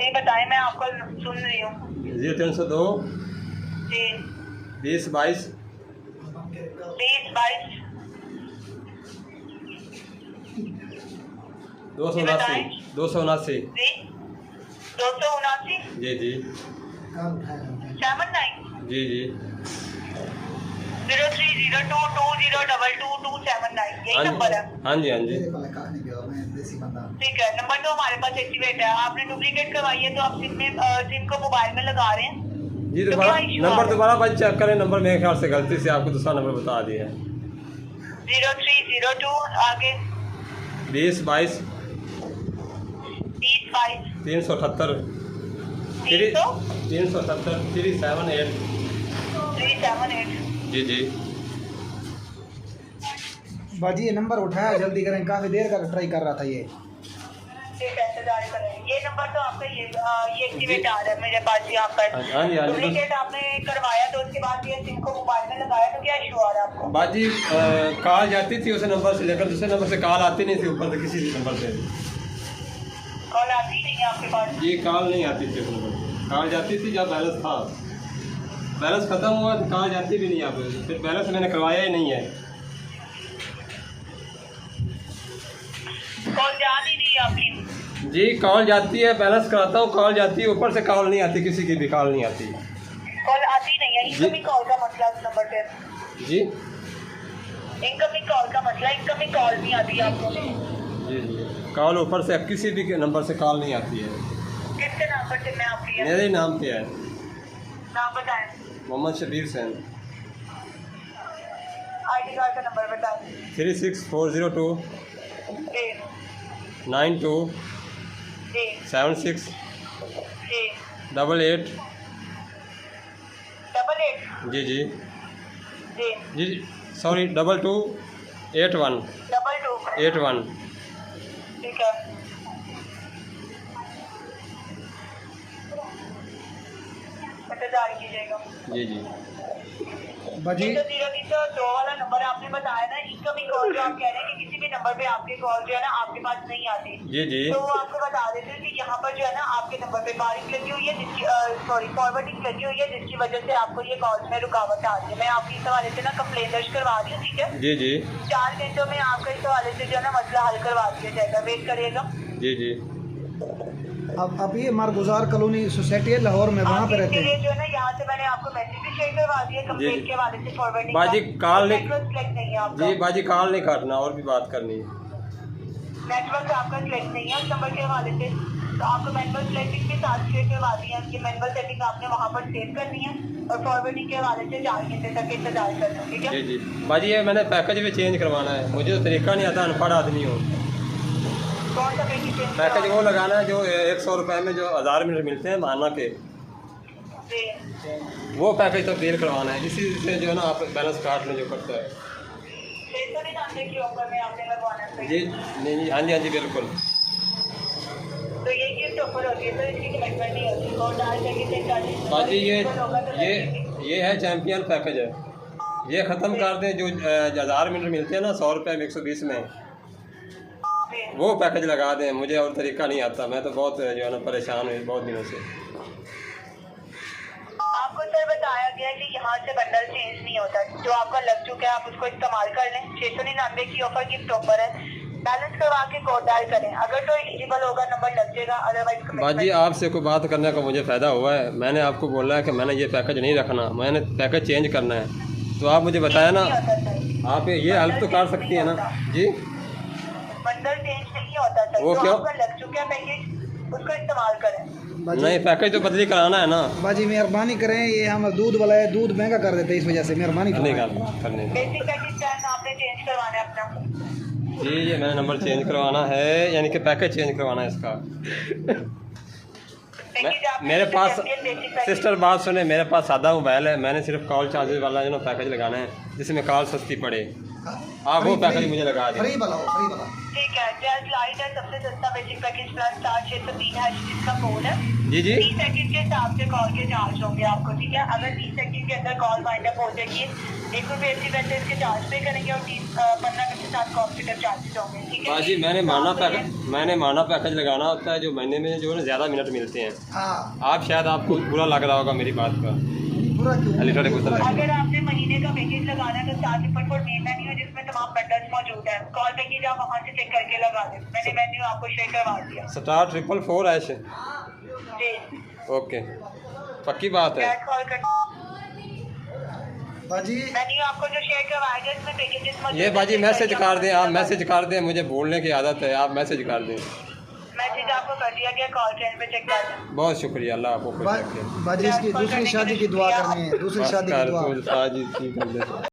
जी बताएं, मैं आपको सुन रही हूँ। 0302 जी 20 22 279 279 जी 279 जी जी 79 जी जी 030220222279 यही नंबर है। हाँ जी हाँ जी। ठीक है, नंबर तो हमारे पास एक्टिवेट है। आपने डुप्लीकेट करवाई है तो आप सिम को मोबाइल में लगा रहे हैं जी तो दोबारा क्या issue आ नंबर रहा है? दोबारा भाई चेक करें। नंबर मेरे ख्याल से गलती से आपको दूसरा नंबर बता दिया है। 0302 आगे 20 22 30 22 378 378 378 378। जी जी। बाजी ये नंबर उठाया जल्दी करें, काफी देर का ट्राई कर रहा था ये। ठीक है, इंतजार करें। ये नंबर तो आपका ये एक्टिवेट आ रहा है मेरे पास यहाँ पर। हाँ जी हाँ जी। डुप्लीकेट आपने करवाया तो उसके बाद ये सिम को मोबाइल में लगाया तो क्या इशू आ रहा है आपको? बाजी कॉल जाती थी उस नंबर से, लेकर दूसरे नंबर से कॉल आती नहीं थी ऊपर से किसी नंबर से। कॉल आती नहीं है आपके पास? जी कॉल नहीं आती थी उस नंबर से। कॉल जाती थी जब बैलेंस था, बैलेंस खत्म हुआ तो कॉल जाती भी नहीं। आप फिर बैलेंस मैंने करवाया ही नहीं है। कॉल जा नहीं रही आपकी? जी कॉल जाती है, बैलेंस कराता हूँ, कॉल जाती है, ऊपर से कॉल नहीं आती, किसी की भी कॉल नहीं आती। कॉल आती नहीं है। इनकमिंग कॉल का मसला उस नंबर पे। जी इनकमिंग कॉल का मसला, इनकमिंग कॉल नहीं आती है आपको? जी जी कॉल ऊपर से किसी भी नंबर से कॉल नहीं आती है। किसके नाम पर सिम है आपकी? मेरे ही नाम पे है, नाम बताएं। मोहम्मद शबीर सैन। आईडी कार्ड का नंबर बताएं। 36402 जी 92 जी 76 जी 88 88 जी जी जी जी सॉरी 22 81 22 81। ठीक है। इंतजार कीजिएगा। जी जी बाजी 302 वाला नंबर आपने बताया ना, इनकमिंग कॉल जो आप कह रहे हैं कि किसी भी नंबर पे आपके कॉल जो है ना आपके पास नहीं आती, जी जी तो वो आपको बता देते हैं कि यहाँ पर जो है ना आपके नंबर पे बारिश लगी हुई है जिसकी फॉरवर्डिंग लगी हुई है जिसकी वजह से आपको ये कॉल में रुकावट आ रही है। मैं आपकी इस हवाले से ना कंप्लेन दर्ज करवा रही हूँ। ठीक है, जी जी 4 घंटों में आपका इस हवाले से जो है ना मसला हल करवा दिया जाएगा। वेट करिएगा। जी जी। अब ये मारगुजार कॉलोनी सोसाइटी है लाहौर में, वहाँ पे रहते इसके लिए हैं। जो है ना यहाँ से मैंने आपको मैसेज भी शेयर करवा दिया कंप्लेंट के हवाले से फॉरवर्डिंग। बाजी कॉल नहीं सिलेक्ट नहीं है आपका। जी बाजी कॉल नहीं काटना, और भी बात करनी है। नेटवर्क आपका सिलेक्ट नहीं है उस नंबर के हवाले से, तो आपको मैनुअल सेटिंग के साथ शेयर करवा दिया है कि मैनुअल सेटिंग आपने वहाँ पर सेव करनी है और फॉरवर्डिंग के हवाले से 4 घंटे तक इंतजार करना है। ठीक है जी जी बाजी ये मैंने पैकेज भी चेंज करवाना है, मुझे तो तरीका नहीं आता, अनपढ़ आदमी हूँ। कौन सा पैकेज चेंज पैकेज वो लगाना है जो 100 रुपये में जो 1000 मिनट मिलते हैं माना के, जी वो पैकेज तब्दील करवाना है, इसी से जो है ना आप बैलेंस काट लें जो करता है। 699 की ऑफर में आपने लगवाना है। जी नहीं जी हाँ जी बिल्कुल। तो ये गिफ्ट ऑफर होती है तो इसकी कमिटमेंट नहीं होती। और डाल करके बाजी ये है चैम्पियन पैकेज है, ये ख़त्म कर दें जो 1000 मिनट मिलते हैं ना 100 रुपये में 120 में, वो पैकेज लगा दें। मुझे और तरीका नहीं आता, मैं तो बहुत जो है ना परेशान हूँ बहुत दिनों से। आपको सर बताया गया है कि यहाँ से बंडल चेंज नहीं होता, जो आपका लग चुका है आप उसको इस्तेमाल कर लें। 699 की ऑफर गिफ्ट ऑफर है, बैलेंस करवा के कोड डायल करें, अगर तो एलिजिबल होगा नंबर लग जाएगा, अदरवाइज बाजी आपसे कोई बात करने का मुझे फ़ायदा हुआ है? मैंने आपको बोला है कि मैंने ये पैकेज नहीं रखना, मैंने पैकेज चेंज करना है, तो आप मुझे बताया ना, आप ये हेल्प तो कर सकती हैं ना जी। बंडल चेंज नहीं होता सर, वो जो क्यों? आपका लग चुका है पैकेज उसको इस्तेमाल करें। नहीं पैकेज तो बदली कराना है ना। बाजी मेहरबानी करें, ये हम दूध वाला है, दूध महंगा कर देते हैं, इस वजह से मेहरबानी नहीं करें। करने बेसिक पैकेज प्लान आपने चेंज करवाना है अपना। जी ये मैंने नंबर चेंज करवाना है, यानी कि पैकेज चेंज करवाना है इसका। मेरे पास सिस्टर बात सुने, मेरे पास सादा मोबाइल है, मैंने सिर्फ कॉल चार्जेस वाला जो ना पैकेज लगाना है जिसमें कॉल सस्ती पड़े। आप वो पैकेज मुझे लगा दें। फ्री वाला हो, फ्री वाला। ठीक है, जस्ट लाइट है सबसे सस्ता बेसिक पैकेज प्लस स्टार 603 है जिसका कोड है। जी जी 30 सेकंड के हिसाब से कॉल के चार्ज होंगे आपको, ठीक है। अगर 30 सेकंड के अंदर कॉल वाइंड अप हो जाएगी, 1 रुपये 80 पैसे इसके चार्ज पे करेंगे और 15 मिनट के साथ कॉम्पिटिटिव चार्जेस होंगे, ठीक है। बाजी मैंने माना पैकेज लगाना होता है जो महीने में जो है ना ज़्यादा मिनट मिलते हैं। हाँ, आप शायद आपको बुरा लग रहा होगा मेरी बात का। पूरा क्यों? लीटर बोतल अगर आपने महीने का पैकेज लगाना है तो star triple four main menu है जिसमें तमाम बंडल्स मौजूद है। कॉल पैकेज आप वहाँ से चेक करके लगा दें, मैंने मेन्यू आपको शेयर करवा दिया। स्टार 444 जी ओके, पक्की बात है। कैश कॉल कर बाजी मेन्यू आपको जो शेयर करवाया गया इसमें पैकेजेस मौजूद ये है। बाजी मैसेज कर दें, आप मैसेज कर दें, मुझे बोलने की आदत है, आप मैसेज कर दें। मैसेज आपको कर दिया गया, कॉल ट्रेन पे चेक कर दें। बहुत शुक्रिया, अल्लाह आपको खुश रखे। बाजी इसकी दूसरी शादी की दुआ करनी है, दूसरी शादी की दुआ। शादी की